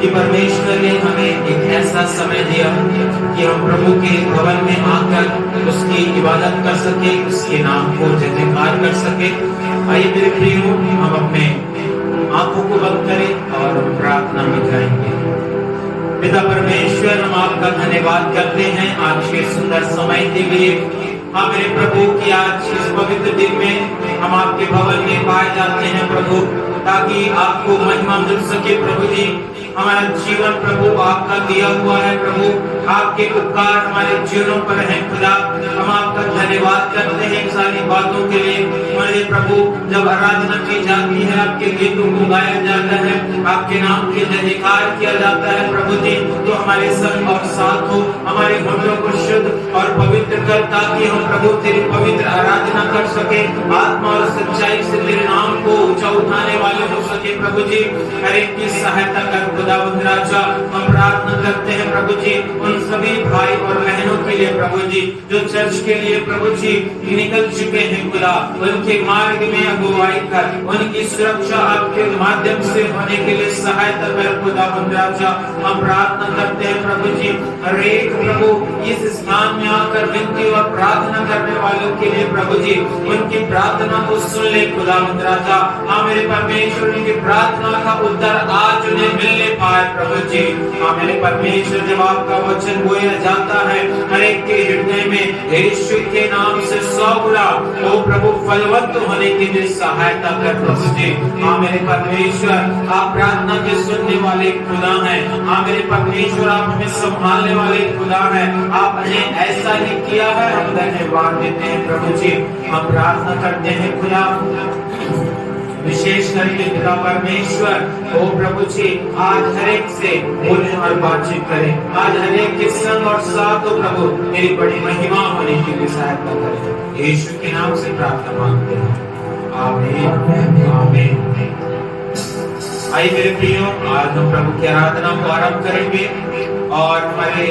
कि परमेश्वर ने हमें एक ऐसा समय दिया कि हम प्रभु के भवन में आकर उसकी इबादत कर सके, उसके नाम को जयकार कर सके। आइए मेरे प्रियो, हम अपने आंखों को बंद करें और प्रार्थना में जाएंगे। पिता परमेश्वर, हम आपका धन्यवाद करते हैं आज के सुंदर समय के लिए। हाँ मेरे प्रभु कि आज इस पवित्र दिन में हम आपके भवन में पाए जाते हैं प्रभु, ताकि आपको महिमा मिल सके प्रभु जी। हमारा जीवन प्रभु आपका दिया हुआ है प्रभु, आपके उपकार हमारे जीवनों पर है खुदा। हम आपका धन्यवाद करते हैं सारी बातों के लिए। हमारे प्रभु जब आराधना की जाती है, आपके गीतों को गाया जाता है, आपके नाम के जयकार किया जाता है प्रभु जी, तो हमारे संग और साथ हो, हमारे होठों को शुद्ध और पवित्र कर, ताकि हम प्रभु तेरी पवित्र आराधना कर सके, आत्मा और सच्चाई से तेरे नाम को ऊंचा उठाने वाले हो सके प्रभु जी। हर एक की सहायता कर खुदावंद राजा। हम प्रार्थना करते हैं प्रभु जी उन सभी भाई और बहनों के लिए प्रभु जी जो चर्च के लिए प्रभु जी निकल चुके हैं खुदा, उनके मार्ग में अगुवाई कर, उनकी सुरक्षा आपके माध्यम से होने के लिए सहायता कर खुदावंद राजा। हम प्रार्थना करते हैं प्रभु जी हर एक प्रभु इस स्थान में आकर विनती और प्रार्थना करने वालों के लिए प्रभु जी उनकी प्रार्थना को सुन ले खुदावंद राजा। हाँ मेरे परमेश्वर, उनकी प्रार्थना का उत्तर आज उन्हें मिलने पाए प्रभु जी। हाँ मेरे परमेश्वर, जब आपका वचन बोया जाता है हर एक के हृदय में यीशु के नाम से 100 गुना वो प्रभु फलवंत होने के लिए सहायता कर प्रभु जी। हाँ मेरे परमेश्वर, आप प्रार्थना के सुनने वाले खुदा हैं। हाँ मेरे परमेश्वर, आप हमें संभालने वाले खुदा हैं। आपने ऐसा ही किया है, हम धन्यवाद देते हैं प्रभु जी। हम प्रार्थना करते हैं खुदा विशेष करके पिता परमेश्वर ओ प्रभु जी आज हर एक से बोलने और बातचीत करें, आज हर एक के संग और साथ हो प्रभु, मेरी बड़ी महिमा होने के लिए सहायता करें। यीशु के नाम से प्रार्थना मांगते हैं, आमीन आमीन। आइए मेरे प्रियो, आज हम प्रभु की आराधना को आरंभ करेंगे और हमारे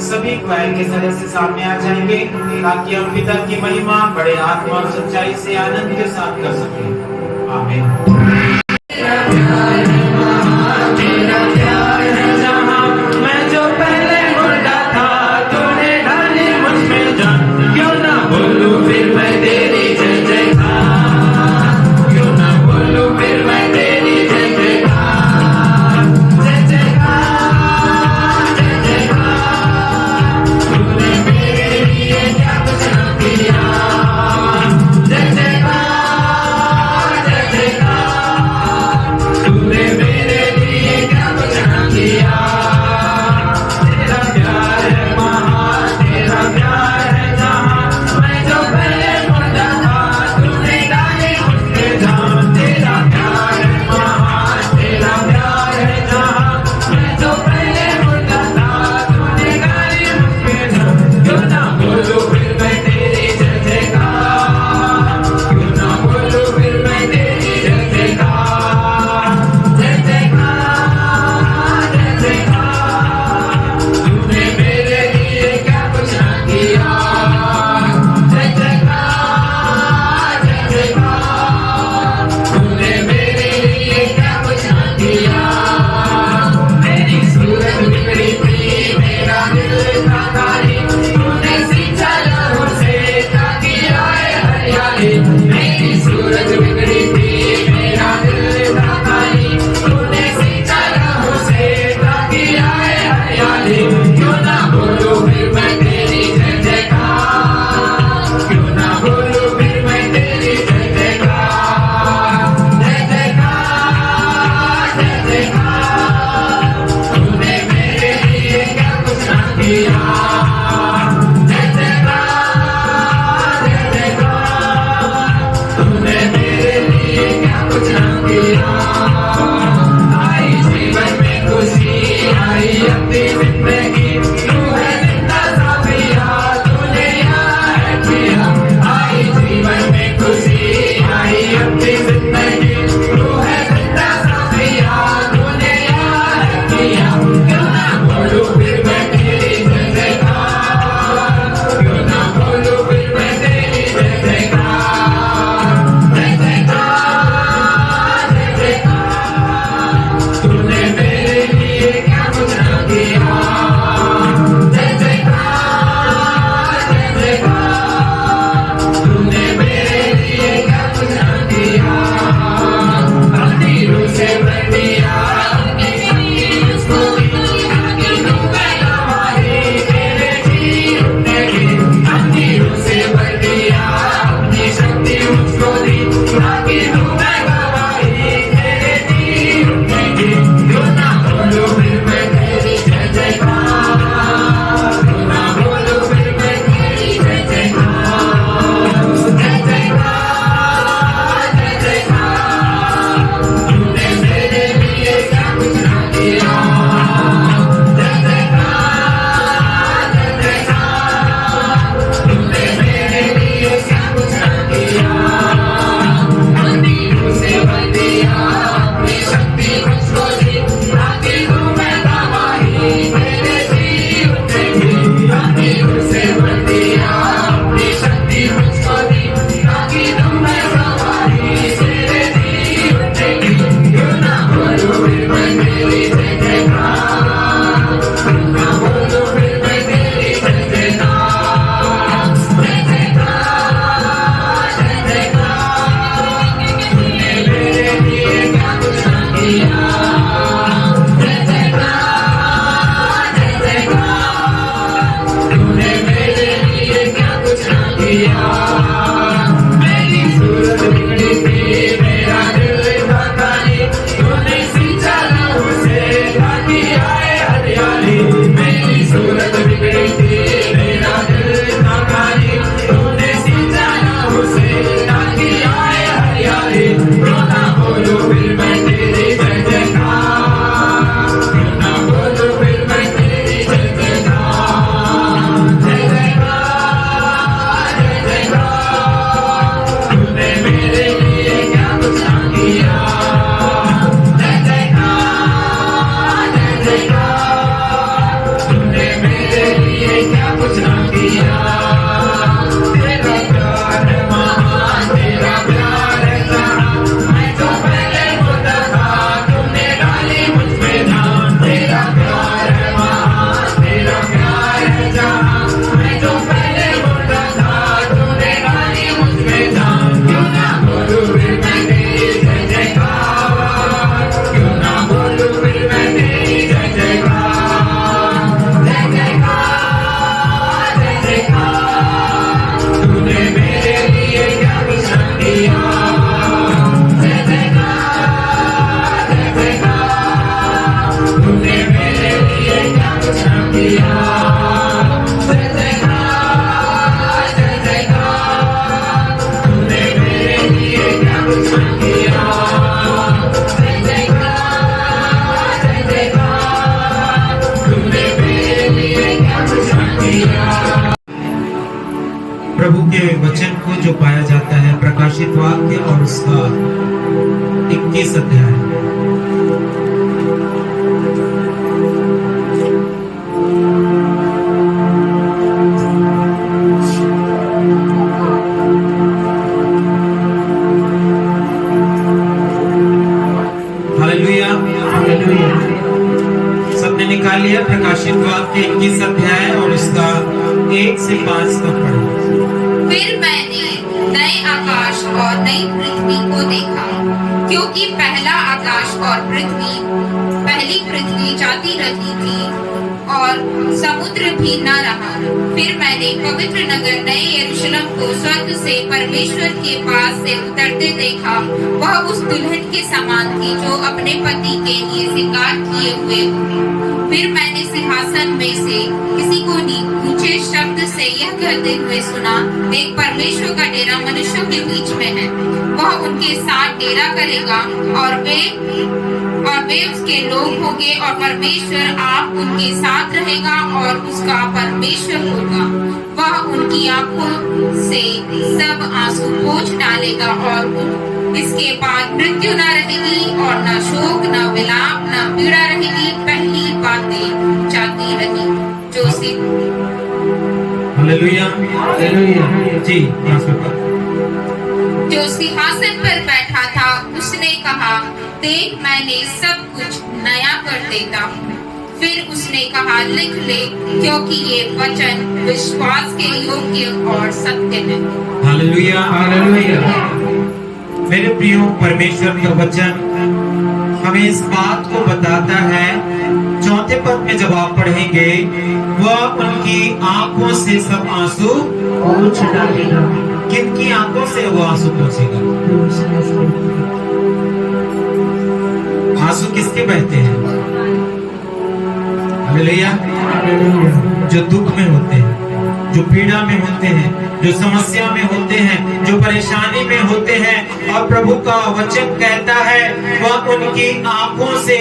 सभी क्वायर के सदस्य सामने आ जाएंगे, ताकि हम पिता की महिमा बड़े आत्मा और सच्चाई से आनंद के साथ कर सकें। आमीन। प्रभु के वचन को जो पाया जाता है प्रकाशित वाक्य और उसका 21 अध्याय। Hallelujah hallelujah. सबने निकाल लिया प्रकाशित वाक्य 21 अध्याय और उसका 1 से 5 तक पढ़ा। फिर मैंने नए आकाश और नई पृथ्वी को देखा, क्योंकि पहली पृथ्वी जाती रही थी और समुद्र भी न रहा। फिर मैंने पवित्र नगर नए यरूशलेम को स्वर्ग से परमेश्वर के पास से उतरते देखा। वह उस दुल्हन के समान थी जो अपने पति के लिए श्रृंगार किए हुए। फिर मैंने सिंहासन में से किसी को ऊंचे शब्द से यह कहते हुए सुना, एक परमेश्वर का डेरा मनुष्यों के बीच में है। वह उनके साथ डेरा करेगा और वे उसके लोग होंगे और परमेश्वर आप उनके साथ रहेगा और उसका परमेश्वर होगा। वह उनकी आंखों से सब आंसू पोंछ डालेगा और इसके बाद मृत्यु न रहेगी और न शोक न विलाप न पीड़ा रहेगी। पहली बातें जाती रही। Hallelujah hallelujah. जी जो सिंहासन पर बैठा था उसने कहा, देख मैंने सब कुछ नया कर देता हूँ। फिर उसने कहा, लिख ले, क्योंकि ये वचन विश्वास के योग्य और सत्य है। Hallelujah hallelujah. मेरे प्रियो, परमेश्वर का वचन हमें इस बात को बताता है, चौथे पद में जब आप पढ़ेंगे, वह उनकी आंखों से सब आंसू पोंछ डालेगा। किनकी आंखों से वो आंसू पोंछेगा? आंसू किसके बहते हैं? हालेलुया। जो दुख में होते हैं, जो पीड़ा में होते हैं, जो समस्या में होते हैं, जो परेशानी में होते हैं, और प्रभु का वचन कहता है वह उनकी आंखों से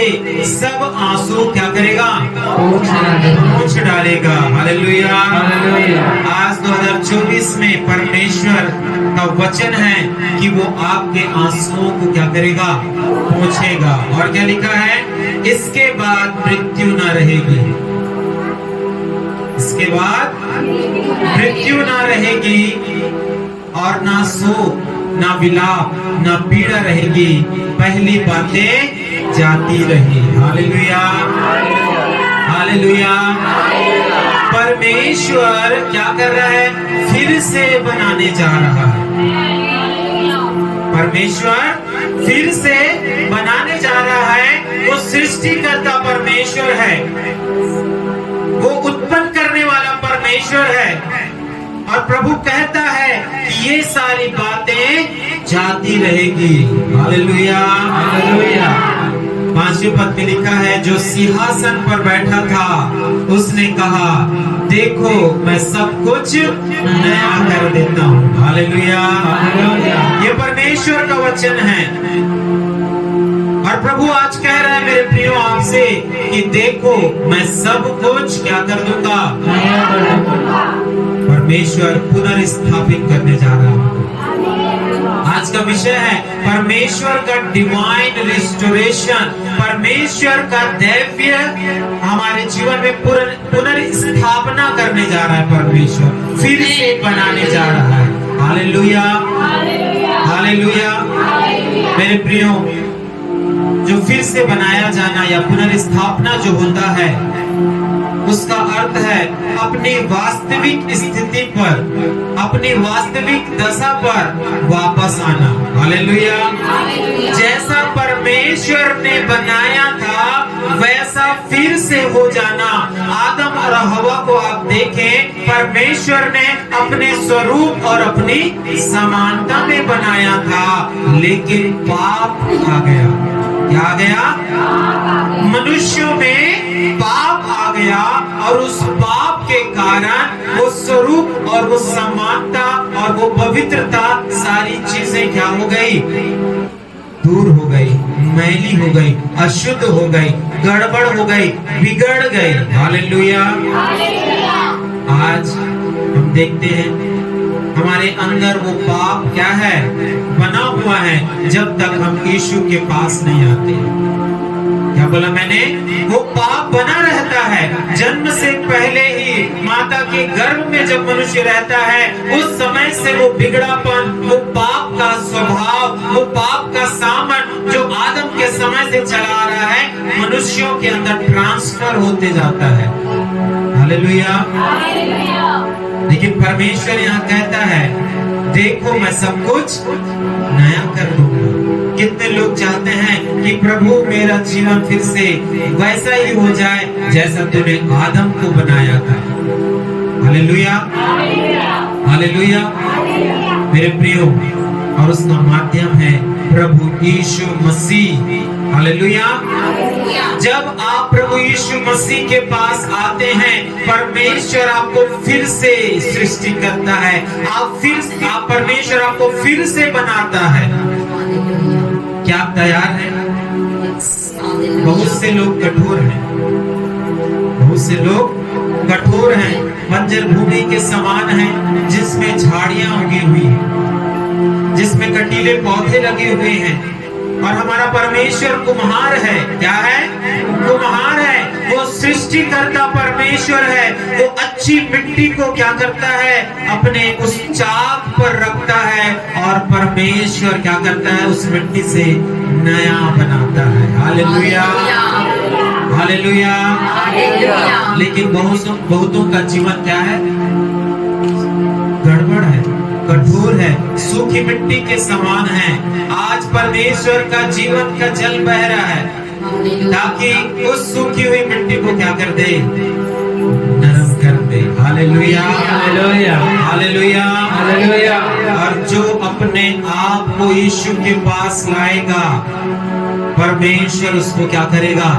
सब आंसू क्या करेगा? पोंछ डालेगा। Hallelujah hallelujah. आज 2024 में परमेश्वर का वचन है कि वो आपके आंसुओं को क्या करेगा? पोंछेगा। और क्या लिखा है? इसके बाद मृत्यु न रहेगी। इसके बाद मृत्यु ना रहेगी और ना शोक, ना विलाप, ना पीड़ा रहेगी। पहली बातें जाती रही। Hallelujah hallelujah. परमेश्वर क्या कर रहा है? फिर से बनाने जा रहा है। परमेश्वर फिर से बनाने जा रहा है। वो सृष्टिकर्ता परमेश्वर है, वो उत्पन्न करने वाला परमेश्वर है। और प्रभु कहता है कि ये सारी बातें जाती रहेगी। Hallelujah hallelujah. 5वें पद में लिखा है, जो सिंहासन पर बैठा था उसने कहा, देखो मैं सब कुछ नया कर देता हूँ। Hallelujah hallelujah. ये परमेश्वर का वचन है। और प्रभु आज कह रहा है मेरे प्रियो आपसे कि देखो मैं सब कुछ क्या कर दूंगा? परमेश्वर पुनर्स्थापित करने जा रहा है। आज का विषय है परमेश्वर का डिवाइन रिस्टोरेशन। परमेश्वर का दैवीय हमारे जीवन में पुनर्स्थापना करने जा रहा है। परमेश्वर फिर से बनाने जा रहा है। Hallelujah hallelujah. मेरे प्रियो, जो फिर से बनाया जाना या पुनर्स्थापना जो होता है, उसका अर्थ है अपनी वास्तविक स्थिति पर, अपनी वास्तविक दशा पर वापस आना। हालेलुया। जैसा परमेश्वर ने बनाया था वैसा फिर से हो जाना। आदम और हवा को आप देखें, परमेश्वर ने अपने स्वरूप और अपनी समानता में बनाया था, लेकिन पाप आ गया। क्या आ गया? मनुष्यों में पाप आ गया और उस पाप के कारण वो स्वरूप और वो समानता और वो पवित्रता सारी चीजें क्या हो गई? दूर हो गई, मैली हो गई, अशुद्ध हो गई, गड़बड़ हो गई, बिगड़ गई। हालेलुया। आज हम देखते हैं हमारे अंदर वो पाप क्या है, बना हुआ है, जब तक हम यीशु के पास नहीं आते। क्या बोला मैंने? वो पाप बना रहता है। जन्म से पहले ही माता के गर्भ में जब मनुष्य रहता है, उस समय से वो बिगड़ापन, वो पाप का स्वभाव, वो पाप का सामन जो आदम के समय से चला आ रहा है, मनुष्यों के अंदर ट्रांसफर होते जाता है। हालेलुया। लेकिन परमेश्वर यहाँ कहता है, देखो मैं सब कुछ नया कर दूंगा। कितने लोग चाहते हैं कि प्रभु मेरा जीवन फिर से वैसा ही हो जाए जैसा तूने आदम को बनाया था। Hallelujah, hallelujah. मेरे प्रियो, और उसका माध्यम है प्रभु यीशु मसीह। हालेलुया। जब आप प्रभु यीशु मसीह के पास आते हैं, परमेश्वर आपको फिर से सृष्टि करता है, परमेश्वर आपको फिर से बनाता है। क्या आप तैयार हैं? बहुत से लोग कठोर हैं, बहुत से लोग कठोर हैं, बंजर भूमि के समान हैं, जिसमें झाड़ियां उगी हुई हैं, जिसमें कटीले पौधे लगे हुए हैं। और हमारा परमेश्वर कुम्हार है। क्या है? कुम्हार है। वो सृष्टिकर्ता परमेश्वर है। वो अच्छी मिट्टी को क्या करता है? अपने उस चाक पर रखता है, और परमेश्वर क्या करता है? उस मिट्टी से नया बनाता है। Hallelujah, hallelujah. लेकिन बहुतों का जीवन क्या है? गड़बड़ है, कठोर है, सूखी मिट्टी के समान है। आज परमेश्वर का जीवन का जल बह रहा है, ताकि उस सूखी हुई मिट्टी को क्या कर दे? नरम कर दे। Hallelujah, hallelujah, hallelujah, hallelujah. और जो अपने आप को यीशु के पास लाएगा, परमेश्वर उसको क्या करेगा?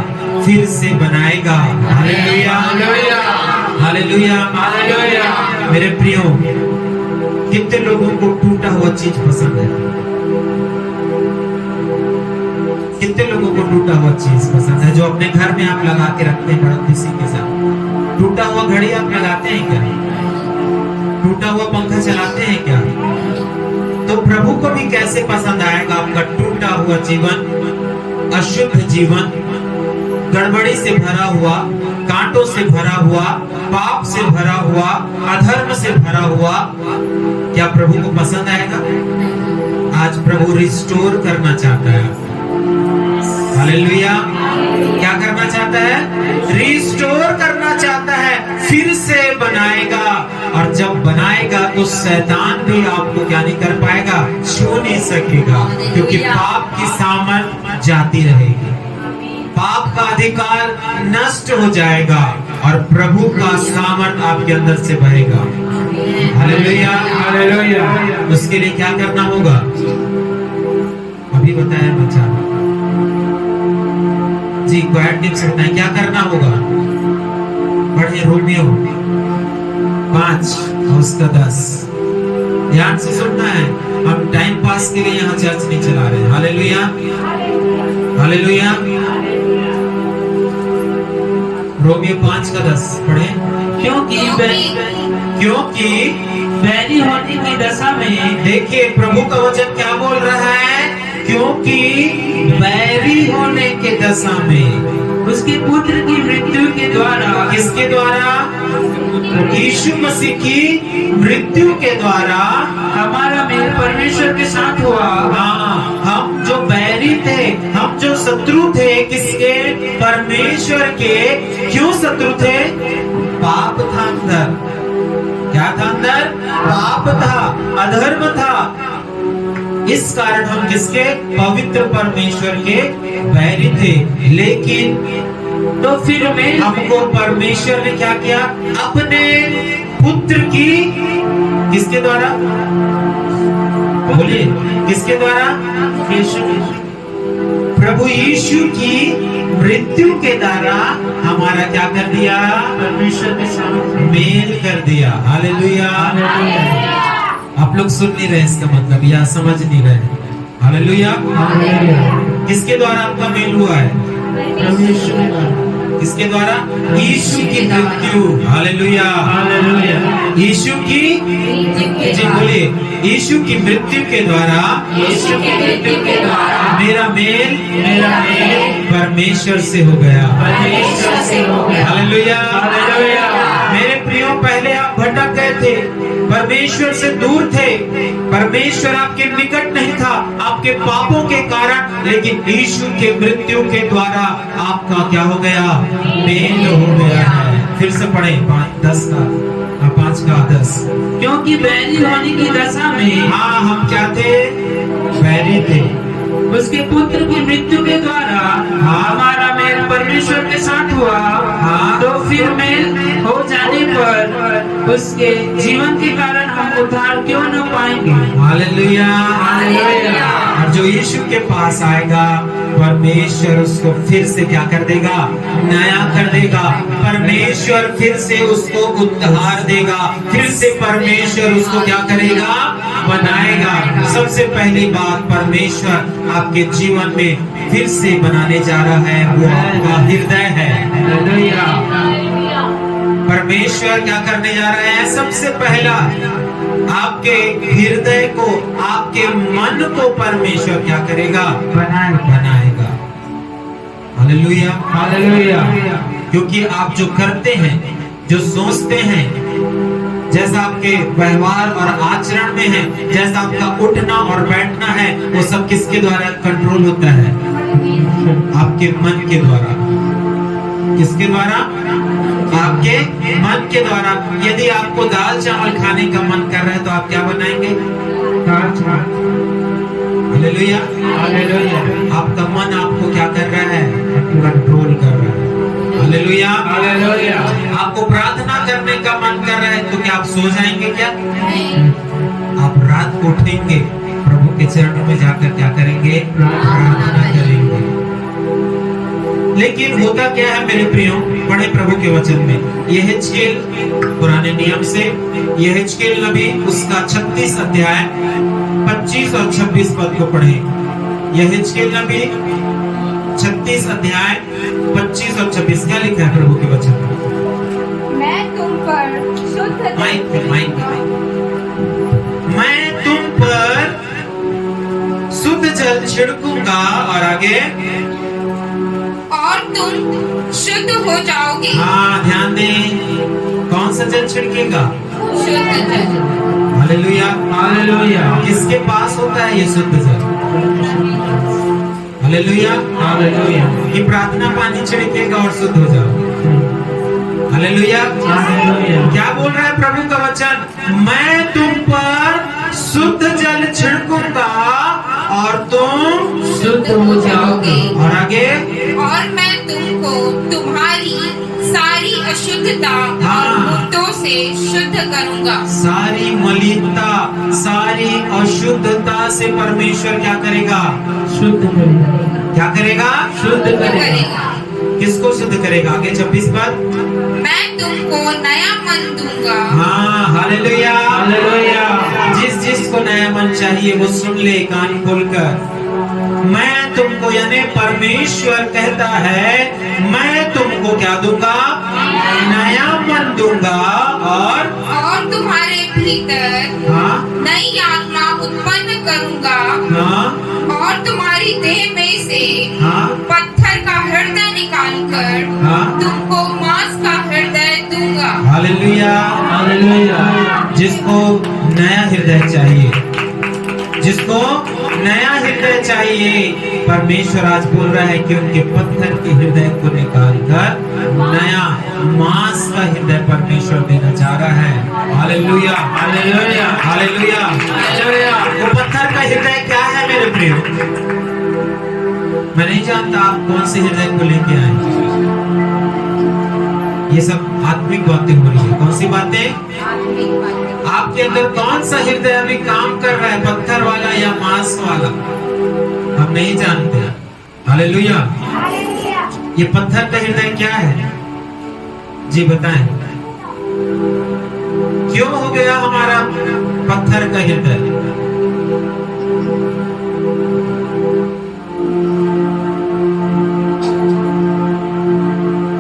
फिर से बनाएगा। Hallelujah, hallelujah, hallelujah, hallelujah. मेरे प्रियो, कितने लोगों को टूटा हुआ चीज पसंद है? कितने लोगों को टूटा हुआ चीज पसंद है, जो अपने घर में आप लगा के रखते हैं बड़ा खुशी के साथ? टूटा हुआ घड़ी आप लगाते हैं क्या? टूटा हुआ पंखा चलाते हैं क्या? तो प्रभु को भी कैसे पसंद आएगा आपका टूटा हुआ जीवन, अशुद्ध जीवन, गड़बड़ी से भरा हुआ, कांटों से भरा हुआ, पाप से भरा हुआ, अधर्म से भरा हुआ? क्या प्रभु को पसंद आएगा? आज प्रभु रिस्टोर करना चाहता है। हालेलुया। क्या करना चाहता है? रिस्टोर करना चाहता है, फिर से बनाएगा। और जब बनाएगा तो शैतान भी आपको क्या नहीं कर पाएगा? छू नहीं सकेगा, क्योंकि पाप की सामर्थ जाती रहेगी, पाप का अधिकार नष्ट हो जाएगा, और प्रभु का सामर्थ आपके अंदर से बहेगा। Hallelujah, hallelujah. उसके लिए क्या करना होगा? अभी बताया बच्चा जी, क्वाइट टिप्स बताएं क्या करना होगा। पढ़िए रोमियो 5 और उसका 10। ध्यान से सुनना है, हम टाइम पास के लिए यहाँ चर्च नहीं चला रहे। Hallelujah, hallelujah. रोमियो 5 का 10 पढ़े। क्योंकि बैरी होने की दशा में, देखिए प्रभु का वचन क्या बोल रहा है? क्योंकि बैरी होने के दशा में उसके पुत्र की मृत्यु के द्वारा, किसके द्वारा? यीशु मसीह की मृत्यु के द्वारा हमारा मेल परमेश्वर के साथ हुआ। हाँ, हम जो बैरी थे, हम जो शत्रु थे, किसके? परमेश्वर के। क्यों शत्रु थे? पाप था अंदर। क्या था अंदर? पाप था, अधर्म था। इस कारण हम किसके? पवित्र परमेश्वर के बैरी थे। लेकिन तो फिर में हमको परमेश्वर ने क्या किया? अपने पुत्र की, किसके द्वारा? बोलिए, किसके द्वारा? यीशु, प्रभु यीशु की मृत्यु के द्वारा हमारा क्या कर दिया? परमेश्वर के साथ मेल कर दिया। हालेलुया। आप लोग सुन नहीं रहे इसका मतलब, या समझ नहीं रहे? हालेलुया। किसके द्वारा आपका मेल हुआ है? किसके द्वारा? यीशु की मृत्यु। Hallelujah, hallelujah. यीशु की जी बोलिए, यीशु की मृत्यु के द्वारा यीशु की मृत्यु के द्वारा मेरा मेल मेरा मेल परमेश्वर से हो गया। परमेश्वर से हो गया। हालेलुया। हालेलुया। मेरे प्रियो, पहले आप भटक गए थे, परमेश्वर से दूर थे, परमेश्वर आपके निकट नहीं था आपके पापों के कारण, लेकिन यीशु के मृत्यु के द्वारा आपका क्या हो गया? मेल हो गया है। फिर से पढ़े 5 का 10। क्योंकि बैरी होने की दशा में हाँ, हम क्या थे? बैरी थे। उसके पुत्र की मृत्यु के द्वारा हमारा मेल परमेश्वर के साथ हुआ। हाँ। तो फिर मेल हो जाने पर उसके जीवन के कारण हम उद्धार क्यों न पाएंगे? हालेलुया। हालेलुया। और जो यीशु के पास आएगा, परमेश्वर उसको फिर से क्या कर देगा? नया कर देगा। परमेश्वर फिर से उसको उद्धार देगा, फिर से परमेश्वर उसको क्या करेगा? बनाएगा। सबसे पहली बात परमेश्वर आपके जीवन में फिर से बनाने जा रहा है, वो आपका हृदय है। हालेलुया। परमेश्वर क्या करने जा रहे हैं? सबसे पहला आपके हृदय को, आपके मन को परमेश्वर क्या करेगा? बनाएगा। हालेलुया। हालेलुया। क्योंकि आप जो करते हैं, जो सोचते हैं, जैसा आपके व्यवहार और आचरण में है, जैसा आपका उठना और बैठना है, वो सब किसके द्वारा कंट्रोल होता है? आपके मन के द्वारा। किसके द्वारा? आपके मन के द्वारा। यदि आपको दाल चावल खाने का मन कर रहा है तो आप क्या बनाएंगे? दाल चावल। हालेलुया। हालेलुया। आपका मन आपको क्या कर रहा है? कंट्रोल कर रहा है। हालेलुया। हालेलुया। आपको प्रार्थना करने का मन कर रहा है तो क्या आप सो जाएंगे? क्या आप रात को उठेंगे, प्रभु के चरणों में जाकर क्या करेंगे? प्रार्थना करेंगे। लेकिन होता क्या है मेरे प्रियो? पढ़े प्रभु के वचन में यहेजकेल, पुराने नियम से यहेजकेल नबी, उसका 36 अध्याय 25 और 26 पद को पढ़े। यहेजकेल नबी 36 अध्याय 25 और 26 क्या लिखा है प्रभु के वचन में? मैं तुम पर शुद्ध मैं तुम पर शुद्ध जल छिड़कूंगा, और आगे और तुम शुद्ध हो जाओगे। हाँ, ध्यान दें, कौन सा जल छिड़केगा? शुद्ध जल। हालेलुया। हालेलुया। किसके पास होता है ये शुद्ध जल? हालेलुया। हालेलुया। कि प्रार्थना पानी छिड़केगा और शुद्ध हो जाओ। हालेलुया। हालेलुया। क्या बोल रहा है प्रभु का वचन? मैं तुम पर शुद्ध जल छिड़कूंगा और तुम शुद्ध हो जाओगे। और आगे और मैं तुमको तुम्हारी सारी अशुद्धता हाँ। और मूर्तों से शुद्ध करूंगा। सारी मलिनता, सारी अशुद्धता से परमेश्वर क्या करेगा? शुद्ध करेगा। क्या करेगा? शुद्ध करेगा। किसको शुद्ध करेगा? आगे 26 पद। मैं तुमको नया मन दूंगा। हाँ, हालेलुया। हालेलुया। जिसको नया मन चाहिए वो सुन ले कान खोलकर। मैं तुमको, यानी परमेश्वर कहता है, मैं तुमको क्या दूंगा? नया मन दूंगा, और तुम्हारे भीतर हाँ नई आत्मा उत्पन्न करूंगा। हाँ और तुम्हारी देह में से हाँ पत्थर का हृदय निकालकर हाँ। तुमको मांस का हृदय दूंगा। हालेलुया। हालेलुया। जिसको नया हृदय चाहिए, जिसको नया हृदय चाहिए, परमेश्वर आज बोल रहा है कि उनके पत्थर के हृदय को निकालकर नया मांस का हृदय परमेश्वर देना चाह रहा है। हालेलुया। हालेलुया। हालेलुया। हालेलुया। वो पत्थर का हृदय क्या है मेरे प्रियो? मैं नहीं जानता आप कौन से हृदय को लेके आए। ये सब आत्मिक बातें हो रही है। कौन सी बातें? आपके अंदर कौन सा हृदय अभी काम कर रहा है, पत्थर वाला या मांस वाला? हम नहीं जानते। हालेलुया। ये पत्थर का हृदय क्या है? जी बताएं, क्यों हो गया हमारा पत्थर का हृदय?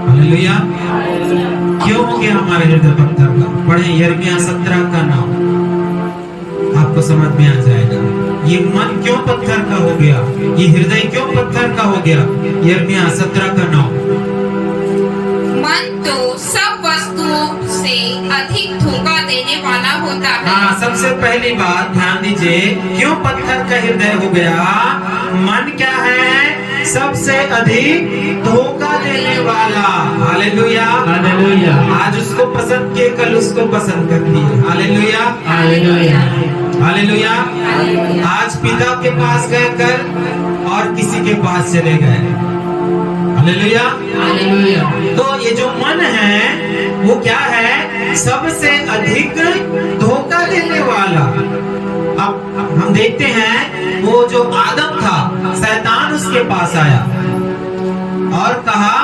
हालेलुया। क्यों हो गया हमारा हृदय पत्थर का? पढ़े यिर्मयाह 17 का 9, आपको समझ में आ जाएगा ये मन क्यों पत्थर का हो गया, ये हृदय क्यों पत्थर का हो गया। यिर्मयाह 17 का 9। मन तो सब वस्तुओं से अधिक धोखा देने वाला होता है। हाँ, सबसे पहली बात ध्यान दीजिए, क्यों पत्थर का हृदय हो गया। मन क्या है, सबसे अधिक धोखा देने वाला। हालेलुया, हालेलुया, आज उसको पसंद किए, कल उसको पसंद करती है। Hallelujah, hallelujah, hallelujah. आज पिता के पास गए कर और किसी के पास चले गए। Hallelujah, hallelujah. तो ये जो मन है वो क्या है, सबसे अधिक धोखा देने वाला। अब हम देखते हैं वो जो आदम था, शैतान उसके पास आया और कहा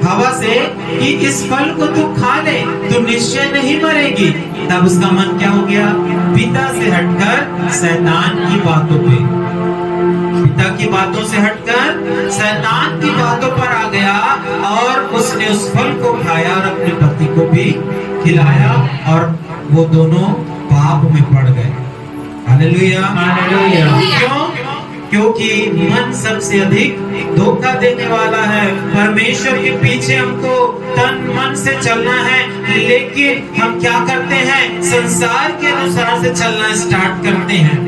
हवा से कि इस फल को तू खा ले, तू निश्चय नहीं मरेगी। तब उसका मन क्या हो गया, पिता से हटकर शैतान की बातों पे, पिता की बातों से हटकर शैतान की बातों पर आ गया और उसने उस फल को खाया और अपने पति को भी खिलाया और वो दोनों पाप में पड़ गए। Hallelujah, hallelujah. क्यों? क्योंकि मन सबसे अधिक धोखा देने वाला है। परमेश्वर के पीछे हमको तन मन से चलना है, लेकिन हम क्या करते हैं, संसार के अनुसार से चलना स्टार्ट करते हैं।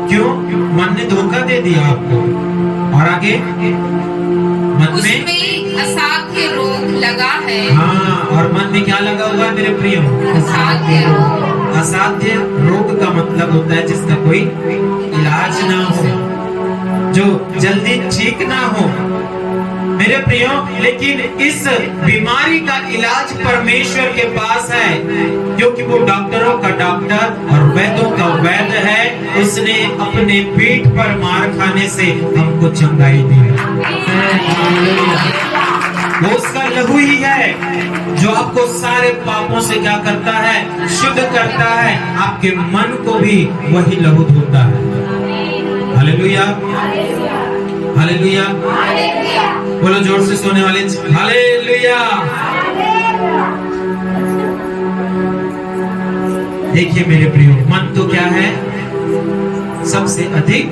क्यों? मन ने धोखा दे दिया आपको। और आगे मन में उसमें असाध्य रोग लगा है। हाँ, और मन में क्या लगा हुआ है मेरे प्रियो, असाध्य रोग। असाध्य रोग का मतलब होता है जिसका कोई इलाज ना हो, जो जल्दी ठीक ना हो मेरे प्रियो। लेकिन इस बीमारी का इलाज परमेश्वर के पास है, क्योंकि वो डॉक्टरों का डॉक्टर और वैद्यों का वैद्य है। उसने अपने पीठ पर मार खाने से हमको चंगाई दी है। वो उसका लहू ही है जो आपको सारे पापों से क्या करता है, शुद्ध करता है। आपके मन को भी वही लहू धोता है। Hallelujah, hallelujah. बोलो जोर से, सोने वाले हालेलुया। देखिए मेरे प्रियो, मन तो क्या है, सबसे अधिक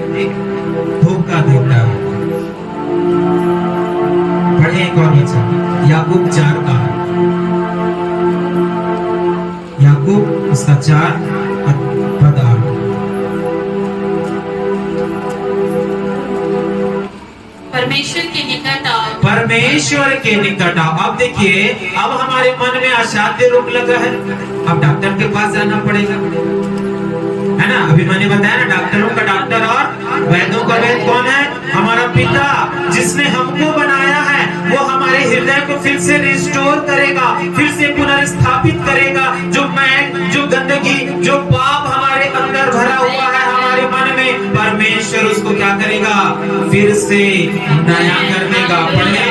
धोखा देता है। पढ़े एक और वचन, याकूब 4 का, याकूब उसका 4 पद 8। परमेश्वर के निकट आओ। परमेश्वर के निकट आओ। अब देखिए, अब हमारे मन में असाध्य रोग लगा है, अब डॉक्टर के पास जाना पड़ेगा, है ना। अभी मैंने बताया ना, डॉक्टरों का डॉक्टर और वैद्यों का वैद्य कौन है, हमारा पिता, जिसने हमको बनाया है। वो हमारे हृदय को फिर से रिस्टोर करेगा, फिर से पुनर्स्थापित करेगा। जो मैल, जो गंदगी, जो पाप हमारे अंदर भरा हुआ है हमारे मन में, परमेश्वर उसको क्या करेगा, फिर से नया कर देगा। पढ़े,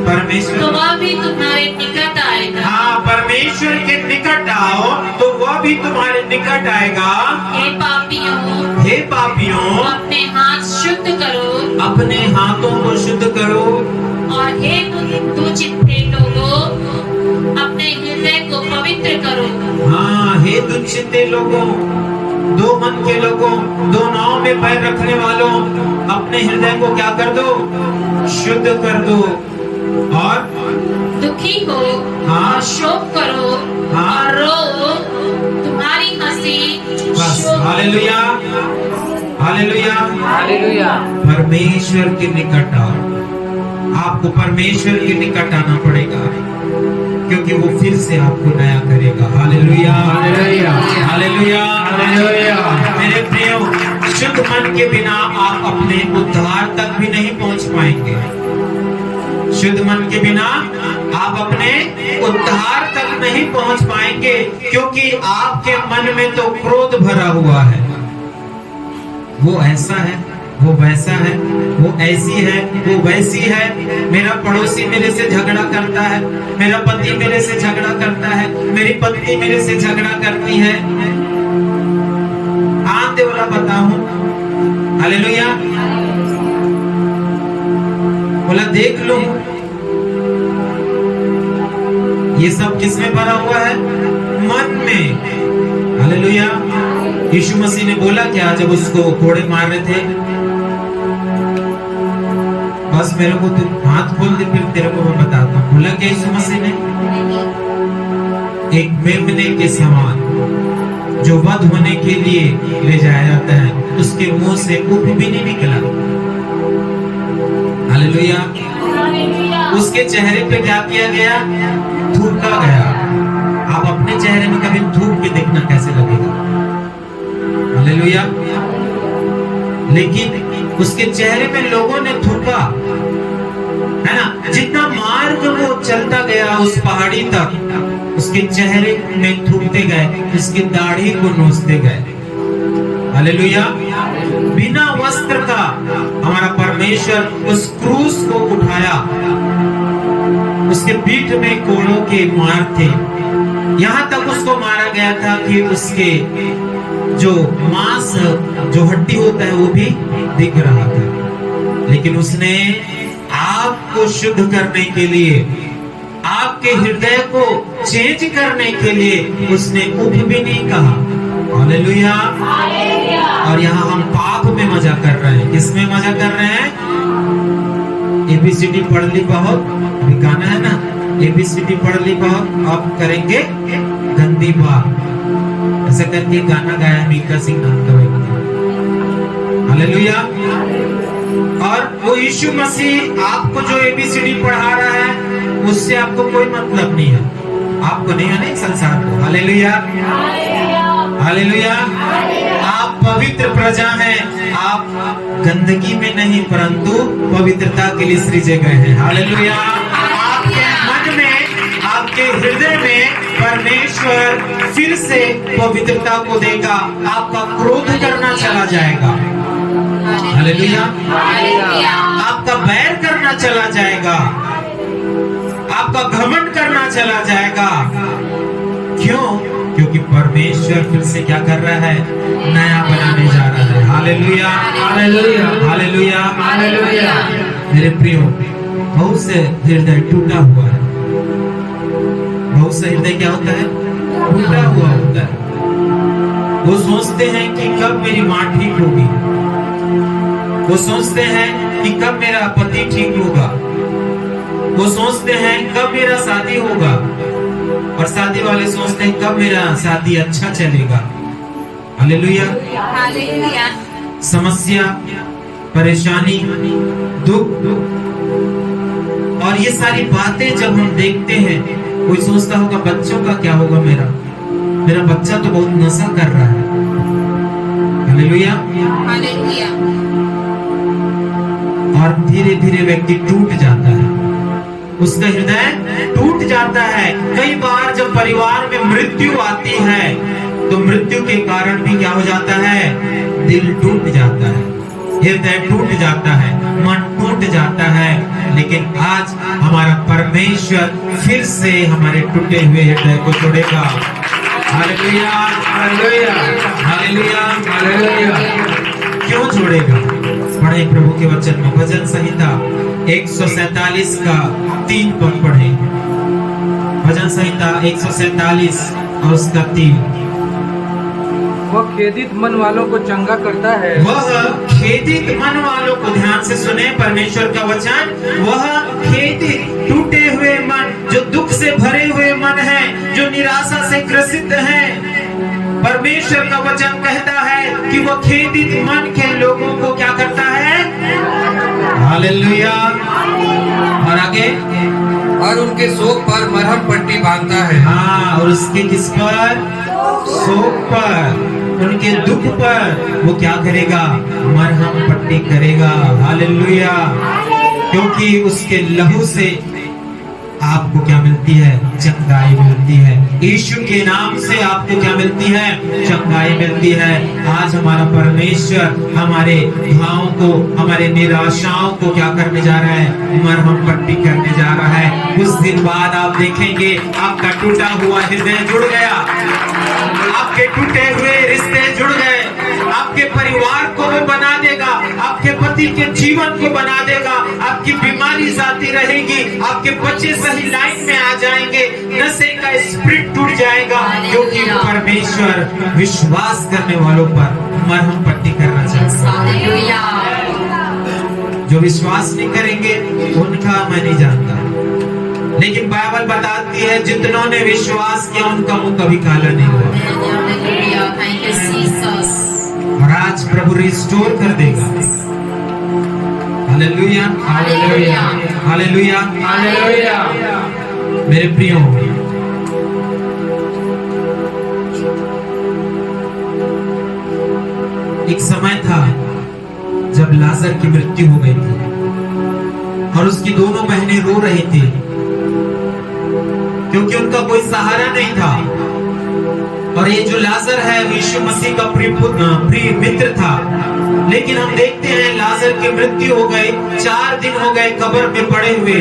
परमेश्वर तो वह भी तुम्हारे निकट आएगा। हाँ, परमेश्वर के निकट आओ तो वह भी तुम्हारे निकट आएगा। हे पापियों, हे पापियों, अपने हाथ शुद्ध करो, अपने हाथों को शुद्ध करो। और हे दुचित्ते लोगों, अपने हृदय को पवित्र करो। हाँ, हे दुचित्ते लोगों, दो मन के लोगों, दो नाव में पैर रखने वालों, अपने हृदय को क्या कर दो, शुद्ध कर दो। और दुखी हो, हाँ, शोक करो, हाँ, और रो। तुम्हारी हंसी बस। शोक। Hallelujah, hallelujah, hallelujah. परमेश्वर के निकट आओ। आपको परमेश्वर के निकट आना पड़ेगा, क्योंकि वो फिर से आपको नया करेगा। Hallelujah, hallelujah, hallelujah, hallelujah. मेरे प्रियो, शुद्ध मन के बिना आप अपने उद्धार तक भी नहीं पहुंच पाएंगे। शुद्ध मन के बिना आप अपने उद्धार तक नहीं पहुंच पाएंगे, क्योंकि आपके मन में तो क्रोध भरा हुआ है। वो ऐसा है, वो वैसा है, वो ऐसी है, वो वैसी है। मेरा पड़ोसी मेरे से झगड़ा करता है, मेरा पति मेरे से झगड़ा करता है, मेरी पत्नी मेरे से झगड़ा करती है। आंते वाला बताऊं, हालेलुया, बोला देख लो, ये सब किसमें भरा हुआ है, हालेलुया। यीशु मसीह ने बोला क्या जब उसको कोड़े मार रहे थे? बस मेरे को तू हाथ खोल दे, फिर तेरे को मैं बताता हूँ। बोला क्या यीशु मसीह ने? एक मेमने के समान जो वध होने के लिए ले जाया जाता है, उसके मुंह से उफ भी नहीं निकला। हालेलुया। उसके चेहरे पे क्या किया गया? थूका गया। आप अपने चेहरे में कभी थूक के देखना कैसे लगेगा? हालेलुया। लेकिन उसके चेहरे पे लोगों ने थूका, है ना? जितना मार्ग वो चलता गया उस पहाड़ी तक, उसके चेहरे में थूकते गए, उसकी दाढ़ी को नोचते गए। हालेलुया। बिना वस्त्र का हमारा परमेश्वर उस क्रूस को उठाया। उसके पीठ में कोड़ों के मार थे, यहाँ तक उसको मारा गया था कि उसके जो मांस, जो हड्डी होता है वो भी दिख रहा था। लेकिन उसने आपको शुद्ध करने के लिए, आपके हृदय को चेंज करने के लिए उसने उफ भी नहीं कहा। हालेलुया। और यहाँ हम पाप में मजा कर रहे हैं। किसमें मजा कर रहे हैं? ABCD पढ़ ली बहुत, अभी गाना है ना, ABCD पढ़ ली बहुत, अब करेंगे गंदी बात। ऐसा करके गाना गाया मीका सिंह नाम का व्यक्ति। हालेलुया। और वो यीशु मसीह आपको जो ABCD पढ़ा रहा है उससे आपको कोई मतलब नहीं है, आपको नहीं है, नहीं संसार को। हालेलुया। हालेलुया। आप पवित्र प्रजा हैं, आप गंदगी में नहीं परंतु पवित्रता के लिए सृजे गए हैं। हालेलुया। आपके मन में, आपके हृदय में परमेश्वर फिर से पवित्रता को देगा, आपका क्रोध करना चला जाएगा। हालेलुया। आपका बैर करना चला जाएगा, आपका घमंड करना चला जाएगा। क्यों? क्योंकि परमेश्वर फिर से क्या कर रहा है? नया बनाने जा रहा है। हालेलुया। हालेलुया। हालेलुया। हालेलुया। मेरे प्रियो, बहुत से हृदय टूटा हुआ है। बहुत से हृदय क्या होता है? टूटा हुआ होता है। वो सोचते हैं कि कब मेरी माँ ठीक होगी, वो सोचते हैं कि कब मेरा पति ठीक होगा, वो सोचते हैं कब मेरा शादी होगा, और शादी वाले सोचते हैं कब मेरा शादी अच्छा चलेगा। हालेलुया। हालेलुया। समस्या, परेशानी, दुख और ये सारी बातें जब हम देखते हैं, कोई सोचता होगा बच्चों का क्या होगा, मेरा बच्चा तो बहुत नशा कर रहा है। हालेलुया। हालेलुया। और धीरे धीरे व्यक्ति टूट जाता है, उसका हृदय टूट जाता है। कई बार जब परिवार में मृत्यु आती है तो मृत्यु के कारण भी क्या हो जाता है? दिल टूट जाता है, हृदय टूट जाता है, मन टूट जाता है। लेकिन आज हमारा परमेश्वर फिर से हमारे टूटे हुए हृदय को जोड़ेगा। हालेलुया। हालेलुया। हालेलुया। हालेलुया। क्यों जोड़ेगा? पढ़े प्रभु के वचन में, भजन संहिता 147 का 3 पद पढ़े। भजन संहिता 147 और उसका 3। वह खेदित मन वालों को चंगा करता है। वह खेदित मन वालों को, ध्यान से सुने परमेश्वर का वचन, वह खेदित, टूटे हुए मन, जो दुख से भरे हुए मन है, जो निराशा से ग्रसित है, परमेश्वर का वचन कहता है कि वह खेदित मन के लोगों को क्या करता है? हालेलुया। और आगे, और उनके शोक पर मरहम पट्टी बांधता है। हाँ, और उसके किस पर? शोक पर, उनके दुख पर वो क्या करेगा? मरहम पट्टी करेगा। हालेलुया। क्योंकि उसके लहू से आपको क्या मिलती है? चंगाई मिलती है। यीशु के नाम से आपको क्या मिलती है? चंगाई मिलती है। आज हमारा परमेश्वर हमारे घावों को, हमारे निराशाओं को क्या करने जा रहा है? मरहम पट्टी करने जा रहा है। कुछ दिन बाद आप देखेंगे आपका टूटा हुआ हृदय जुड़ गया, आपके टूटे हुए रिश्ते जुड़ गए, आपके परिवार को वो बना देगा, आपके पति के जीवन को बना देगा, आपकी बीमारी जाती रहेगी, आपके बच्चे सही लाइन में आ जाएंगे, नशे का स्पिरिट टूट जाएगा, क्योंकि परमेश्वर परमेश्वर विश्वास करने वालों पर मरहम पट्टी करना चाहता है। जो विश्वास नहीं करेंगे उनका मैं नहीं जानता, लेकिन बाइबल बताती है जितनों ने विश्वास किया उनका मुंह कभी काला नहीं हुआ। और आज प्रभु रिस्टोर कर देगा। Hallelujah, hallelujah, hallelujah, hallelujah. मेरे प्रियो, एक समय था जब लाजर की मृत्यु हो गई थी और उसकी दोनों बहनें रो रही थी क्योंकि उनका कोई सहारा नहीं था। और ये जो लाजर है यीशु मसीह का प्रिय मित्र था, लेकिन हम देखते हैं लाजर की मृत्यु हो गई, 4 दिन हो गए कब्र में पड़े हुए।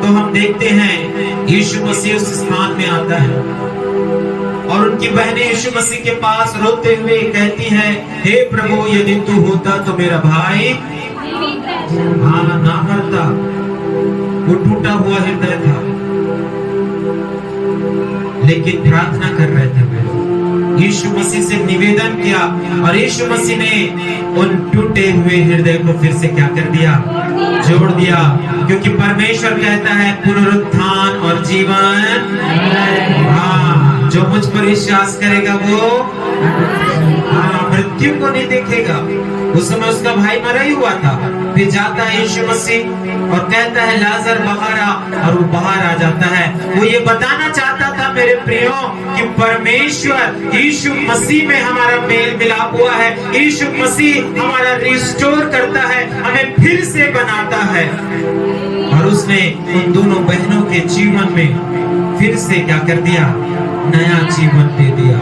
तो हम देखते हैं यीशु मसीह उस स्थान में आता है और उनकी बहनें यीशु मसीह के पास रोते हुए कहती हैं, हे प्रभु यदि तू होता तो मेरा भाई ना मरता। वो टूटा हुआ हृदय था, लेकिन प्रार्थना कर रहे थे। यीशु मसीह से निवेदन किया और यीशु मसीह ने उन टूटे हुए हृदय को फिर से क्या कर दिया? जोड़ दिया। क्योंकि परमेश्वर कहता है पुनरुत्थान और जीवन। हाँ, जो मुझ पर विश्वास करेगा वो मृत्यु को नहीं देखेगा। उस समय उसका भाई मरा ही हुआ था। फिर जाता है यीशु मसीह और कहता है लाजर बाहर आ, और वो बाहर आ जाता है। वो ये बताना चाहता था मेरे प्रियो कि परमेश्वर यीशु मसीह में हमारा मेल मिलाप हुआ है। यीशु मसीह हमारा रिस्टोर करता है, हमें फिर से बनाता है। और उसने उन दोनों बहनों के जीवन में फिर से क्या कर दिया? नया जीवन दे दिया।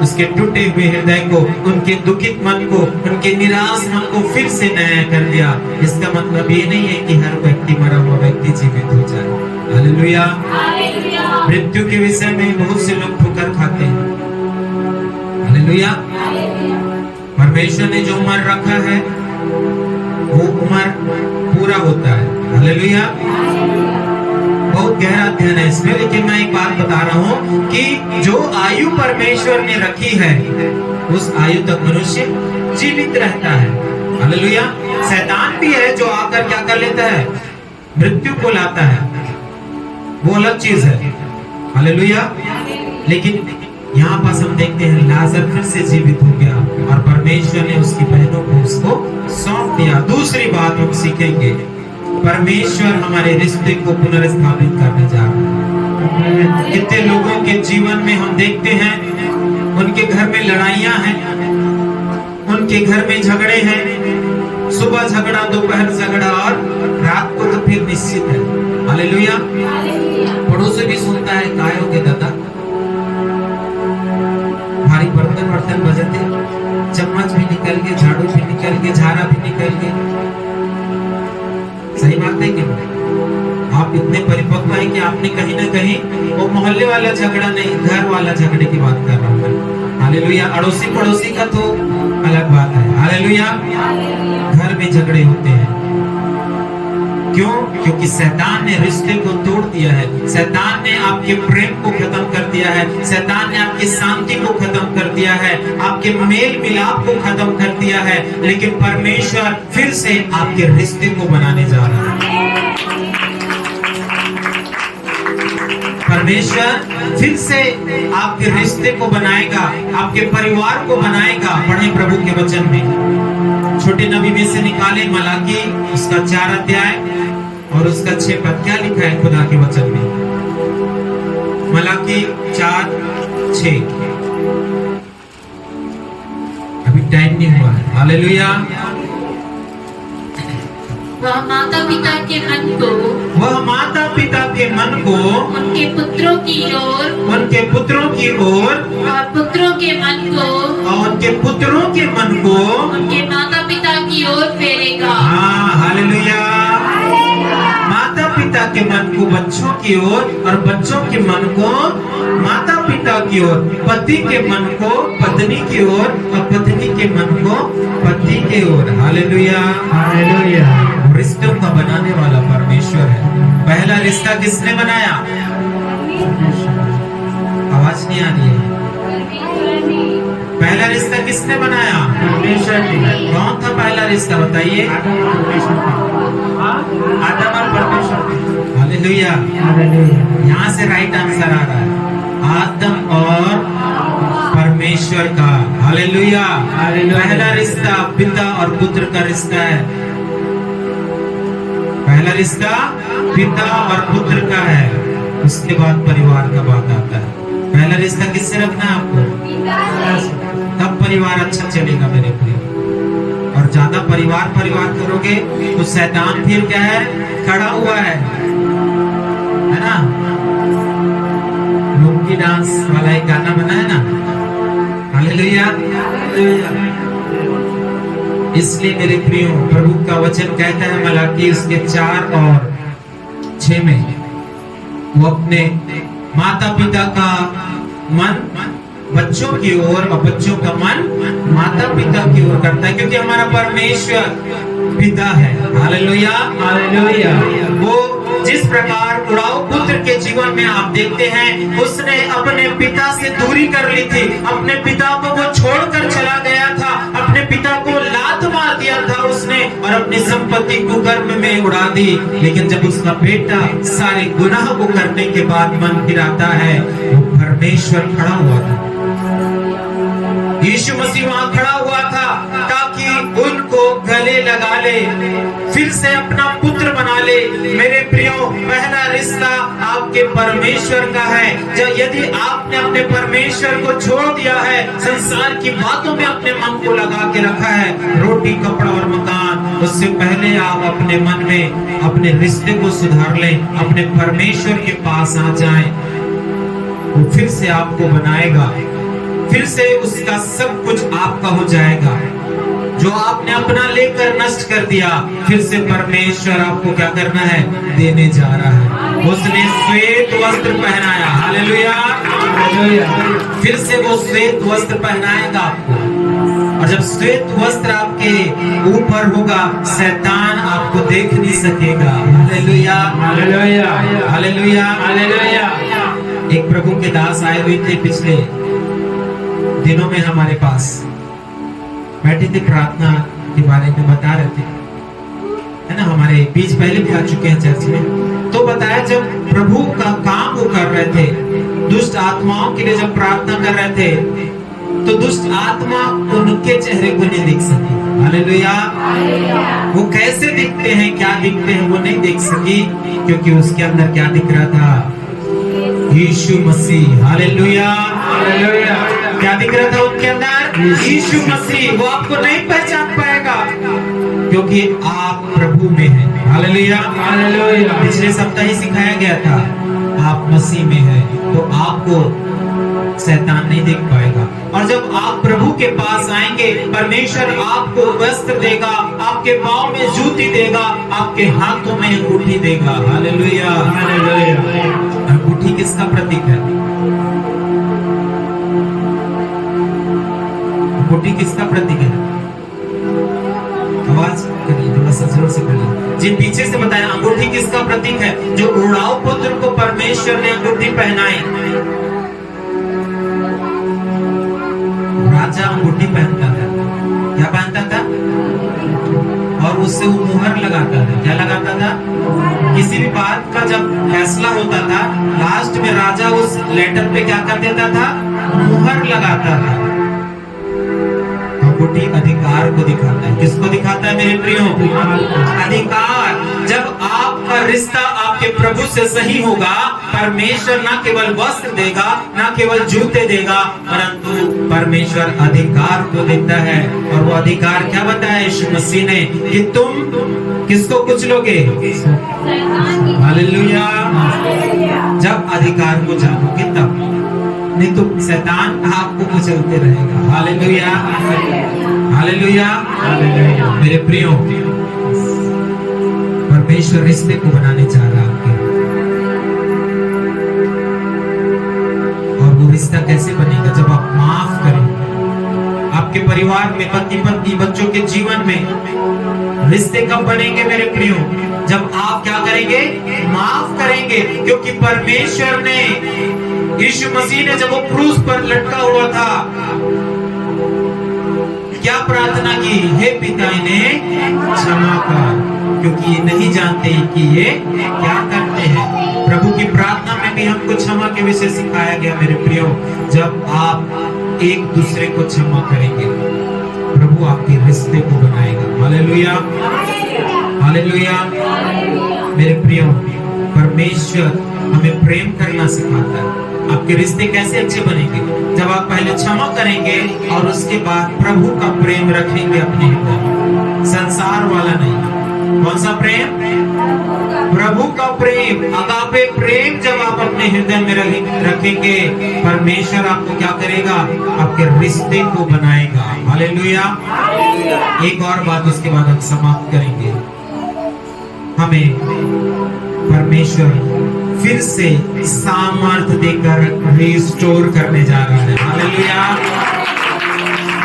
उसके टूटे हुए हृदय को, उनके दुखित मन को, उनके निराश मन को फिर से नया कर दिया। इसका मतलब ये नहीं है कि हर व्यक्ति मरा हुआ व्यक्ति जीवित हो जाए। हालेलुया। मृत्यु के विषय में बहुत से लोग ठोकर खाते हैं। हालेलुया। परमेश्वर ने जो उम्र रखा है वो उम्र पूरा होता है। हालेलुया। बहुत गहरा अध्ययन है इसमें, लेकिन मैं एक बात बता रहा हूँ कि जो आयु परमेश्वर ने रखी है उस आयु तक मनुष्य जीवित रहता है। हालेलुया। शैतान भी है जो आकर क्या कर लेता है? मृत्यु को लाता है, वो अलग चीज है। हालेलुया। लेकिन यहाँ पास हम देखते हैं लाजर फिर से जीवित हो गया और परमेश्वर ने उसकी बहनों को उसको सौंप दिया। दूसरी बात हम सीखेंगे, परमेश्वर हमारे रिश्ते को पुनर्स्थापित करने जा रहा है। कितने लोगों के जीवन में हम देखते हैं उनके घर में लड़ाइयां हैं, उनके घर में झगड़े हैं, सुबह झगड़ा, दोपहर झगड़ा और रात को तो फिर निश्चित है। हालेलुया। पड़ोसी भी सुनता है काय हो के दादा भारी बर्तन बजते, चम्मच भी निकल के, झाड़ू भी निकल के, झाड़ा भी निकल के। सही बात है कि आप इतने परिपक्व हैं कि आपने कहीं ना कहीं वो मोहल्ले वाला झगड़ा नहीं, घर वाला झगड़े की बात कर रहा हूँ। हालेलुया। अड़ोसी पड़ोसी का तो अलग बात है। हालेलुया। घर में झगड़े होते हैं। क्यों? क्योंकि शैतान ने रिश्ते को तोड़ दिया है। शैतान ने आपके प्रेम को खत्म कर दिया है। शैतान ने आपकी शांति को खत्म कर दिया है, आपके मेल मिलाप को खत्म कर दिया है। लेकिन परमेश्वर फिर से आपके रिश्ते को बनाने जा रहा है। परमेश्वर फिर से आपके रिश्ते को बनाएगा, आपके परिवार को बनाएगा। पढ़े प्रभु के वचन में, छोटे नबी में से निकाले मलाकी उसका 4 अध्याय और उसका 6 पद। क्या लिखा है खुदा के वचन में? मलाकी 4:6। अभी टाइम नहीं हुआ है। हालेलुया। वह माता पिता के मन को उनके पुत्रों की ओर और पुत्रों के मन को उनके माता पिता की ओर फेरेगा। हाँ, हालेलुया। माता पिता के मन को बच्चों की ओर और बच्चों के मन को माता पिता की ओर, पति के मन को पत्नी की ओर और पत्नी के मन को पति के ओर। Hallelujah, hallelujah. रिश्तों का बनाने वाला परमेश्वर है। पहला रिश्ता किसने बनाया? आवाज नहीं आ रही है। पहला रिश्ता किसने बनाया? परमेश्वर ने। कौन था पहला रिश्ता बताइए? आदम और परमेश्वर ने। आदम और परमेश्वर ने। हालेलुया। हालेलुया। यहाँ से राइट आंसर आ रहा है, आदम और परमेश्वर का। हालेलुया। हालेलुया। पहला रिश्ता पिता और पुत्र का रिश्ता है। पहला रिश्ता पिता और पुत्र का है, उसके बाद परिवार का बात आता है। पहला रिश्ता किससे रखना है आपको? तब परिवार अच्छा चलेगा मेरे प्रिय। और ज्यादा परिवार करोगे तो शैतान फिर क्या है? खड़ा हुआ है ना? लुंगी डांस वाला एक गाना बना है ना, हालेलुया। इसलिए मेरे प्रियो प्रभु का वचन कहता है मलाकी उसके 4 और 6 में, वो अपने माता पिता का मन बच्चों की ओर और बच्चों का मन माता पिता की ओर करता है, क्योंकि हमारा परमेश्वर पिता है। हालेलुया। हालेलुया। वो जिस प्रकार उड़ाऊ पुत्र के जीवन में आप देखते हैं, उसने अपने पिता से दूरी कर ली थी, अपने पिता को वो छोड़कर चला गया था, अपने पिता को लात मार दिया था उसने और अपनी संपत्ति को गर्भ में उड़ा दी। लेकिन जब उसका बेटा सारे गुनाह को करने के बाद मन फिराता है, वो परमेश्वर खड़ा हुआ था, यीशु मसीह वहां खड़ा हुआ था ताकि उनको गले लगा ले, फिर से अपना पुत्र बना ले। मेरे प्रियो, पहला रिश्ता आपके परमेश्वर का है। जब यदि आपने अपने परमेश्वर को छोड़ दिया है, संसार की बातों में अपने मन को लगा के रखा है, रोटी कपड़ा और मकान, उससे पहले आप अपने मन में अपने रिश्ते को सुधार लें, अपने परमेश्वर के पास आ जाएं, वो फिर से आपको बनाएगा, फिर से उसका सब कुछ आपका हो जाएगा। जो आपने अपना लेकर नष्ट कर दिया, फिर से परमेश्वर आपको क्या करना है? देने जा रहा है। उसने श्वेत वस्त्र पहनाया। हालेलुया। फिर से वो श्वेत वस्त्र पहनाएगा आपको, और जब श्वेत वस्त्र आपके ऊपर होगा, शैतान आपको देख नहीं सकेगा। हालेलुया। हालेलुया। हालेलुया। हालेलुया। एक प्रभु के दास आए हुए थे पिछले दिनों में हमारे पास, बैठे थे, प्रार्थना के बारे में बता रहे थे, है ना। हमारे बीच पहले भी आ चुके हैं चर्च में। तो बताया जब प्रभु का काम वो कर रहे थे, दुष्ट आत्माओं के लिए जब प्रार्थना कर रहे थे, तो दुष्ट आत्मा उनके चेहरे को नहीं देख सकी। हालेलुया। वो कैसे दिखते हैं, क्या दिखते हैं, वो नहीं देख सकी, क्योंकि उसके अंदर क्या दिख रहा था? यीशु मसीह। हालेलुया। हालेलुया। क्या दिख रहा था उनके अंदर? यीशु मसीह। वो आपको नहीं पहचान पाएगा, क्योंकि आप प्रभु में हैं। हालेलुया। हालेलुया। पिछले सप्ताह ही सिखाया गया था, आप मसीह में हैं तो आपको शैतान नहीं देख पाएगा। और जब आप प्रभु के पास आएंगे, परमेश्वर आपको वस्त्र देगा, आपके पाँव में जूती देगा, आपके हाथों में अंगूठी देगा। हालेलुया। हालेलुया। अंगूठी किसका प्रतीक है? अंगूठी किसका प्रतीक है? आवाज करिए, थोड़ा सा जोर से करिए। जी पीछे से बताया, अंगूठी किसका प्रतीक है? जो उड़ाऊ पुत्र को परमेश्वर ने अंगूठी पहनाई। राजा अंगूठी पहनता था, क्या पहनता था? और उससे वो मुहर लगाता था। क्या लगाता था? किसी भी बात का जब फैसला होता था, लास्ट में राजा उस लेटर पे क्या कर देता था? मुहर लगाता था। अंगूठी अधिकार को दिखाता है। किसको दिखाता है मेरे प्रियो? अधिकार। जब आपका रिश्ता आपके प्रभु से सही होगा, परमेश्वर ना केवल वस्त्र देगा, ना केवल जूते देगा, परंतु परमेश्वर अधिकार को देता है। और वो अधिकार क्या बताया यीशु मसीह ने? कि तुम किसको कुचलोगे? हालेलुया। जब अधिकार को जानोगे तब, नहीं तो शैतान आपको कुचलते रहेगा। हालेलुया। हालेलुया। मेरे प्रियो, परमेश्वर रिश्ते को बनाने जा रहा है आपके, और वो रिश्ता कैसे बनेगा? जब आप माफ करें। आपके परिवार में, पति पत्नी, बच्चों के जीवन में रिश्ते कब बनेंगे मेरे प्रियो? जब आप क्या करेंगे? माफ करेंगे। क्योंकि परमेश्वर ने, यीशु मसीह ने जब वो क्रूस पर लटका हुआ था, प्रार्थना की, हे पिता इन्हें क्षमा कर, क्योंकि ये नहीं जानते कि ये क्या करते हैं। प्रभु की प्रार्थना में भी हमको क्षमा के विषय सिखाया गया मेरे प्रियो। जब आप एक दूसरे को क्षमा करेंगे, प्रभु आपके रिश्ते को बनाएगा। Hallelujah, hallelujah. मेरे प्रियो, परमेश्वर हमें प्रेम करना सिखाता है। आपके रिश्ते कैसे अच्छे बनेंगे? जब आप पहले क्षमा करेंगे और उसके बाद प्रभु का प्रेम रखेंगे अपने हृदय में, संसार वाला नहीं। कौन सा प्रेम? प्रभु का प्रेम, अगापे प्रेम जब आप अपने हृदय में रखेंगे, परमेश्वर आपको क्या करेगा? आपके रिश्ते को बनाएगा। हालेलुया। एक और बात उसके बाद हम समाप्त करेंगे। हमें परमेश्वर फिर से सामर्थ्य देकर रिस्टोर करने जा रहा है। हालेलुया।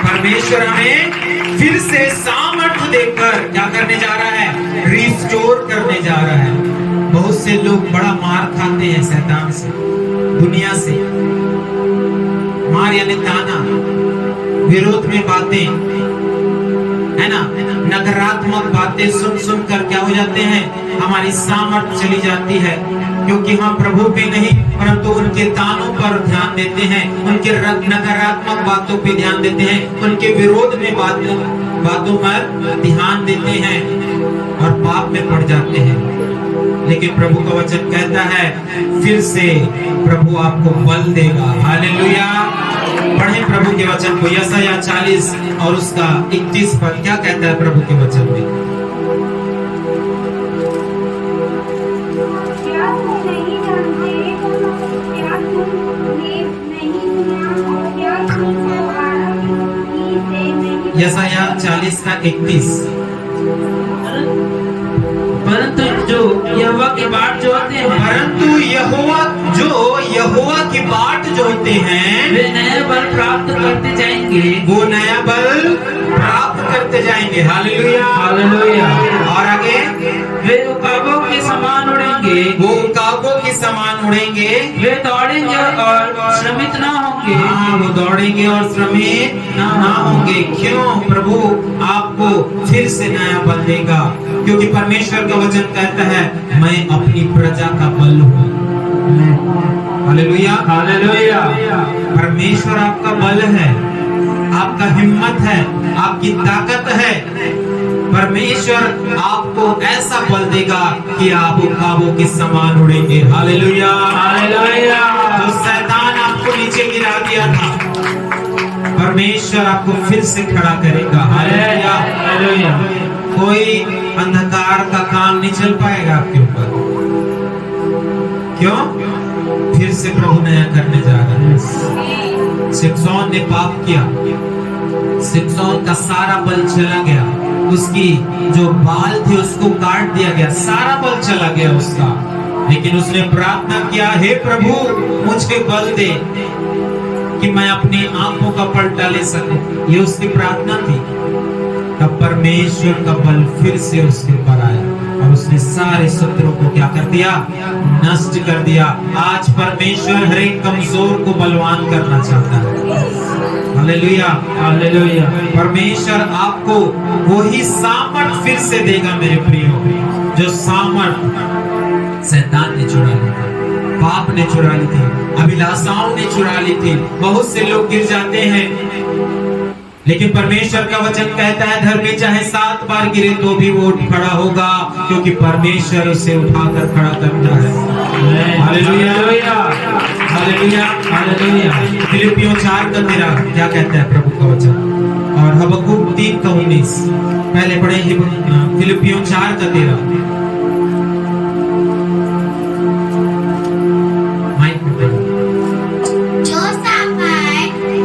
परमेश्वर हमें फिर से सामर्थ्य देकर क्या करने जा रहा है? रिस्टोर करने जा रहा है। बहुत से लोग बड़ा मार खाते हैं शैतान से, दुनिया से। मार यानी ताना, विरोध में बातें, है ना, नकारात्मक बातें सुन सुनकर क्या हो जाते हैं? हमारी सामर्थ्य चली जाती है, क्योंकि हम प्रभु पे नहीं परंतु उनके तानों पर ध्यान देते हैं, उनके नकारात्मक बातों पे ध्यान देते हैं, उनके विरोध में बातों पर ध्यान देते हैं और पाप में पड़ जाते हैं। लेकिन प्रभु का वचन कहता है फिर से प्रभु आपको बल देगा। हालेलुया। पढ़ें प्रभु के वचन को, यशायाह 40 और उसका 31 पद क्या कहता है प्रभु के वचन में? यशायाह 40 का 31। परंतु जो यहोवा की बाट जोहते हैं, परंतु यहोवा की बाट जोहते हैं, वे नया बल प्राप्त करते जाएंगे। वो नया बल प्राप्त करते जाएंगे। Hallelujah, hallelujah. और आगे, वे उकाबों के समान उड़ेंगे, वो उकाबों के समान उड़ेंगे, वे दौड़ेंगे और श्रमित ना होंगे। हाँ, वो दौड़ेंगे और श्रमित ना होंगे। क्यों? प्रभु आपको फिर से नया बल देगा, क्योंकि परमेश्वर का वचन कहता है मैं अपनी प्रजा का बल हूँ। Hallelujah, hallelujah. परमेश्वर आपका बल है, आपका हिम्मत है, आपकी ताकत है। परमेश्वर आपको ऐसा बल देगा कि आप उकाबों के समान उड़ेंगे। Hallelujah, hallelujah. जो शैतान आपको नीचे गिरा दिया था, परमेश्वर आपको फिर से खड़ा करेगा। Hallelujah, hallelujah. कोई अंधकार का काम नहीं चल पाएगा आपके ऊपर। क्यों? फिर से प्रभु नया करने जा रहा है। शिमशोन ने पाप किया, शिमशोन का सारा बल चला गया, उसकी जो बाल थे उसको काट दिया गया, सारा बल चला गया उसका। लेकिन उसने प्रार्थना किया, हे प्रभु मुझे बल दे कि मैं अपनी आंखों का पलटा ले सकूं। ये उसकी प्रार्थना थी। तब परमेश्वर का बल फिर से उसके ऊपर आया और उसने सारे शत्रुओं को क्या कर दिया? नष्ट कर दिया। आज परमेश्वर हर एक कमजोर को बलवान करना चाहता है। Hallelujah, hallelujah. परमेश्वर आपको वही सामर्थ फिर से देगा मेरे प्रियो, जो सामर्थ शैतान ने चुरा ली थी, पाप ने चुरा ली थी, अभिलाषाओं ने चुरा ली थी। बहुत से लोग गिर जाते हैं, लेकिन परमेश्वर का वचन कहता है धर्मी चाहे 7 बार गिरे तो भी वो उठ खड़ा होगा, क्योंकि परमेश्वर उसे उठाकर खड़ा करता है। Hallelujah, hallelujah, hallelujah. फिलिपियों 4:13 क्या कहता है प्रभु का वचन? और हबक्कुक 3:19 पहले पढ़े। फिलिपियों 4:13।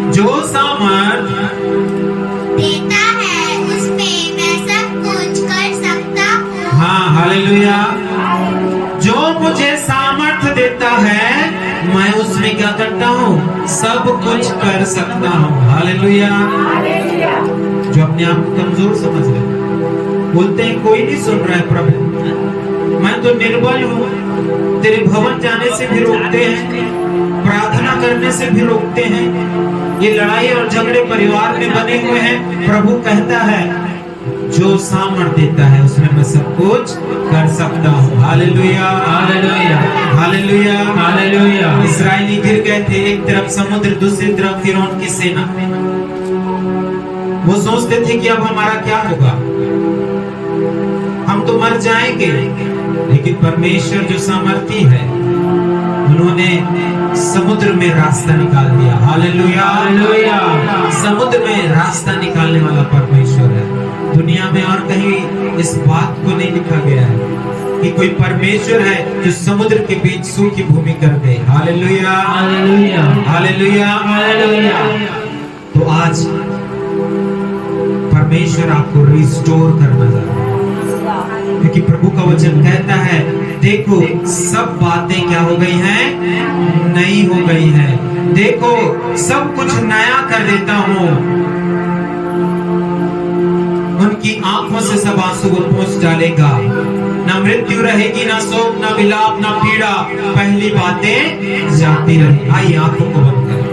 जो सामर्थ देता है उसमें मैं सब कुछ कर सकता हूँ। हाँ, हालेलुया। जो मुझे सामर्थ देता है मैं उसमें क्या करता हूँ? सब कुछ कर सकता हूँ। हालेलुया। जो अपने आप को कमजोर समझ रहे, बोलते हैं कोई नहीं सुन रहा है प्रभु, मैं तो निर्बल हूँ। तेरे भवन जाने से भी रोकते हैं, प्रार्थना करने से भी रोकते हैं, ये लड़ाई और झगड़े परिवार में बने हुए हैं। प्रभु कहता है जो सामर्थ्य देता है उसमें मैं सब कुछ कर सकता हूँ। Hallelujah, hallelujah, hallelujah, hallelujah. इस्राएली गिर गए थे, एक तरफ समुद्र, दूसरी तरफ फिरौन की सेना। वो सोचते थे कि अब हमारा क्या होगा, हम तो मर जाएंगे। लेकिन परमेश्वर जो सामर्थी है, उन्होंने समुद्र में रास्ता निकाल दिया। Hallelujah, hallelujah. समुद्र में रास्ता निकालने वाला परमेश्वर है। दुनिया में और कहीं इस बात को नहीं लिखा गया है कि कोई परमेश्वर है जो समुद्र के बीच सूखी भूमि कर दे। Hallelujah, hallelujah, hallelujah, hallelujah. तो आज परमेश्वर आपको रिस्टोर करना चाहता है, क्योंकि प्रभु का वचन कहता है देखो सब बातें क्या हो गई हैं, नई हो गई हैं। देखो सब कुछ नया कर देता हूँ। उनकी आंखों से सब आंसू को पोंछ डालेगा। ना मृत्यु रहेगी, ना शोक, ना विलाप, ना पीड़ा, पहली बातें जाती रही। आइए आंखों को बंद करें।